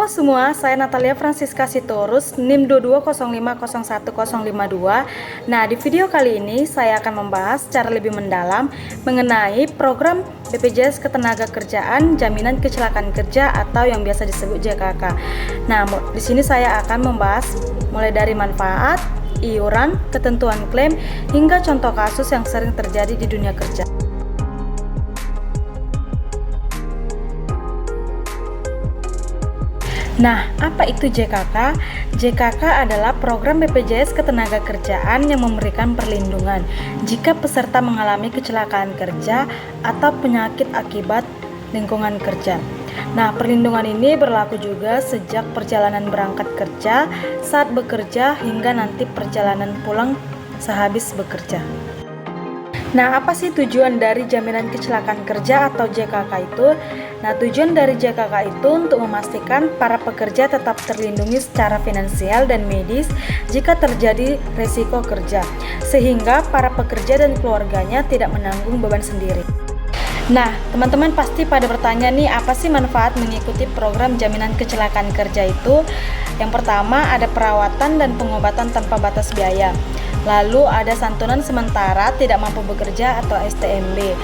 semua, saya Natalia Francisca Sitorus, NIM 220501052. Nah, di video kali ini saya akan membahas secara lebih mendalam mengenai program BPJS Ketenagakerjaan Jaminan Kecelakaan Kerja atau yang biasa disebut JKK. Nah, di sini saya akan membahas mulai dari manfaat, iuran, ketentuan klaim, hingga contoh kasus yang sering terjadi di dunia kerja. Nah, apa itu JKK? JKK adalah program BPJS Ketenagakerjaan yang memberikan perlindungan jika peserta mengalami kecelakaan kerja atau penyakit akibat lingkungan kerja. Nah, perlindungan ini berlaku juga sejak perjalanan berangkat kerja, saat bekerja, hingga nanti perjalanan pulang sehabis bekerja. Nah, apa sih tujuan dari jaminan kecelakaan kerja atau JKK itu? Nah, tujuan dari JKK itu untuk memastikan para pekerja tetap terlindungi secara finansial dan medis jika terjadi risiko kerja, sehingga para pekerja dan keluarganya tidak menanggung beban sendiri. Nah, teman-teman pasti pada bertanya nih, apa sih manfaat mengikuti program jaminan kecelakaan kerja itu? Yang pertama, ada perawatan dan pengobatan tanpa batas biaya. Lalu ada santunan sementara tidak mampu bekerja atau STMB.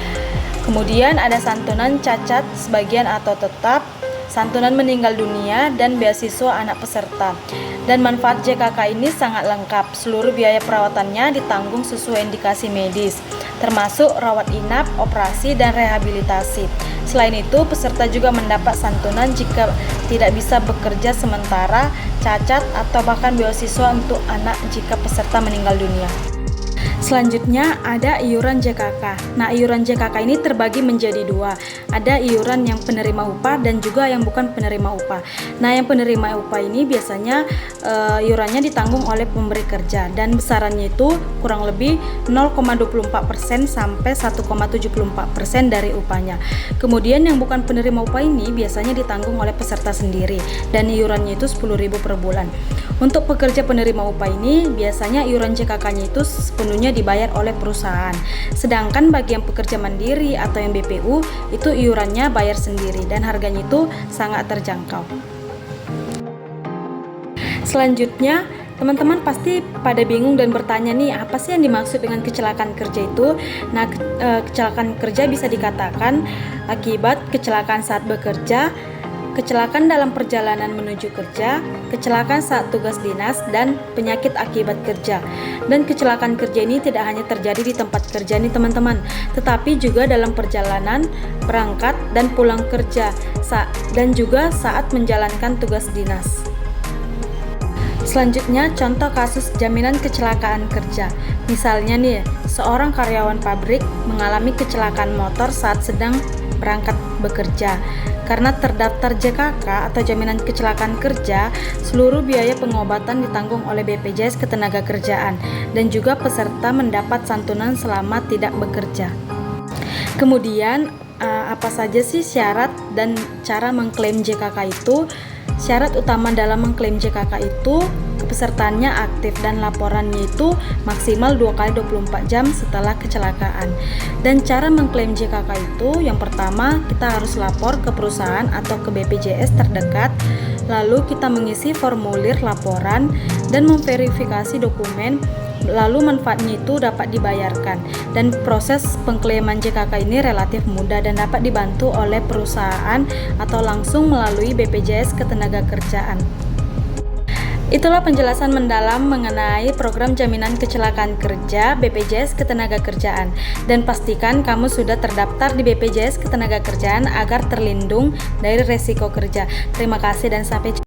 Kemudian ada santunan cacat sebagian atau tetap, santunan meninggal dunia, dan beasiswa anak peserta. Dan manfaat JKK ini sangat lengkap. Seluruh biaya perawatannya ditanggung sesuai indikasi medis, termasuk rawat inap, operasi, dan rehabilitasi. Selain itu, peserta juga mendapat santunan jika tidak bisa bekerja sementara, cacat, atau bahkan beasiswa untuk anak jika peserta meninggal dunia. Selanjutnya ada iuran JKK. Nah, iuran JKK ini terbagi menjadi dua. Ada iuran yang penerima upah dan juga yang bukan penerima upah. Nah, yang penerima upah ini biasanya iurannya ditanggung oleh pemberi kerja dan besarannya itu kurang lebih 0,24% sampai 1,74% dari upahnya. Kemudian yang bukan penerima upah ini biasanya ditanggung oleh peserta sendiri dan iurannya itu 10.000 per bulan. Untuk pekerja penerima upah ini biasanya iuran JKK-nya itu sepenuhnya dibayar oleh perusahaan. Sedangkan bagi yang pekerja mandiri atau yang BPU itu iurannya bayar sendiri dan harganya itu sangat terjangkau. Selanjutnya, teman-teman pasti pada bingung dan bertanya nih, apa sih yang dimaksud dengan kecelakaan kerja itu? Nah, kecelakaan kerja bisa dikatakan akibat kecelakaan saat bekerja, kecelakaan dalam perjalanan menuju kerja, kecelakaan saat tugas dinas, dan penyakit akibat kerja. Dan kecelakaan kerja ini tidak hanya terjadi di tempat kerja nih teman-teman, tetapi juga dalam perjalanan, berangkat, dan pulang kerja, dan juga saat menjalankan tugas dinas. Selanjutnya, contoh kasus jaminan kecelakaan kerja. Misalnya nih, seorang karyawan pabrik mengalami kecelakaan motor saat sedang berangkat bekerja. Karena terdaftar JKK atau jaminan kecelakaan kerja, seluruh biaya pengobatan ditanggung oleh BPJS Ketenagakerjaan dan juga peserta mendapat santunan selama tidak bekerja. Kemudian, apa saja sih syarat dan cara mengklaim JKK itu? Syarat utama dalam mengklaim JKK itu pesertanya aktif dan laporannya itu maksimal 2 kali 24 jam setelah kecelakaan. Dan cara mengklaim JKK itu yang pertama kita harus lapor ke perusahaan atau ke BPJS terdekat, lalu kita mengisi formulir laporan dan memverifikasi dokumen, lalu manfaatnya itu dapat dibayarkan. Dan proses pengklaiman JKK ini relatif mudah dan dapat dibantu oleh perusahaan atau langsung melalui BPJS Ketenagakerjaan. Itulah penjelasan mendalam mengenai program jaminan kecelakaan kerja BPJS Ketenagakerjaan, dan pastikan kamu sudah terdaftar di BPJS Ketenagakerjaan agar terlindung dari resiko kerja. Terima kasih dan sampai jumpa.